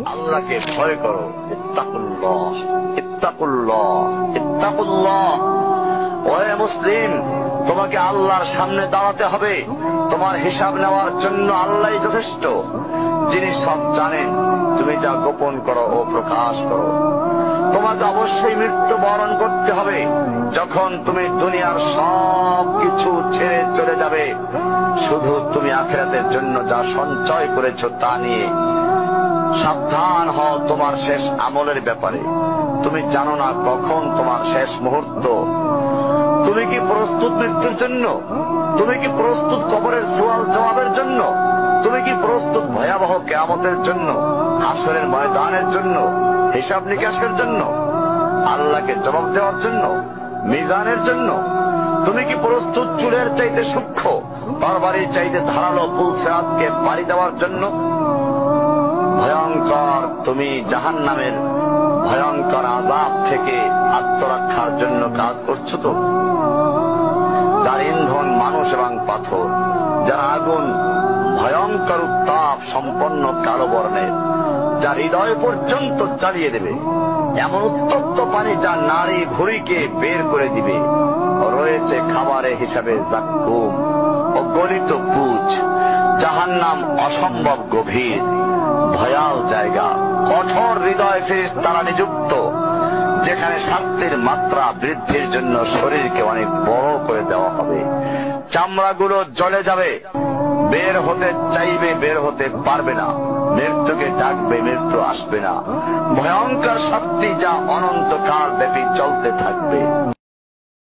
আল্লাহকে ভয় করো। ইত্তাকুল্লাহ, ইত্তাকুল্লাহ, ইত্তাকুল্লাহ। ওহে মুসলিম, তোমাকে আল্লাহর সামনে দাঁড়াতে হবে। তোমার হিসাব নেওয়ার জন্য আল্লাহই যথেষ্ট, যিনি সব জানেন। তুমি যা গোপন করো ও প্রকাশ করো। তোমাকে অবশ্যই মৃত্যু বরণ করতে হবে। যখন তুমি দুনিয়ার সব কিছু ছেড়ে চলে যাবে, শুধু তুমি আখিরাতের জন্য যা সঞ্চয় করেছ তা নিয়ে সাবধান হও তোমার শেষ আমলের ব্যাপারে। তুমি জানো না কখন তোমার শেষ মুহূর্ত। তুমি কি প্রস্তুত মৃত্যুর জন্য? তুমি কি প্রস্তুত কবরের সওয়াল জবাবের জন্য? তুমি কি প্রস্তুত ভয়াবহ কিয়ামতের জন্য, হাসরের ময়দানের জন্য, হিসাব নিকাশের জন্য, আল্লাহকে জবাব দেওয়ার জন্য, মিজানের জন্য? তুমি কি প্রস্তুত চুলের চাইতে সূক্ষ্ম, তরবারির চাইতে ধারালো পুলসিরাতকে পাড়ি দেওয়ার জন্য? ভয়ঙ্কর তুমি জাহান্নামের ভয়ঙ্কর আযাব থেকে আত্মরক্ষার জন্য কাজ করছো তো? যার ইন্ধন মানুষ এবং পাথর, যার আগুন ভয়ঙ্কর উত্তাপ সম্পন্ন কালো বর্ণের, যা হৃদয় পর্যন্ত জ্বালিয়ে দেবে, এমন উত্তপ্ত পানি যা নাড়ি ভুঁড়িকে বের করে দিবে। রয়েছে খাবারের হিসাবে জাক্কুম ও গলিত পুঁজ। জাহান্নাম অসম্ভব গভীর ভয়াল জায়গা, কঠোর হৃদয় ফেরেশতারা নিযুক্ত, যেখানে শাস্তির মাত্রা বৃদ্ধির জন্য শরীরকে অনেক বড় করে দেওয়া হবে। চামড়াগুলো জ্বলে যাবে, বের হতে চাইবে, বের হতে পারবে না। মৃত্যুকে ডাকবে, মৃত্যু আসবে না। ভয়ঙ্কর শাস্তি যা অনন্তকাল ব্যাপী চলতে থাকবে।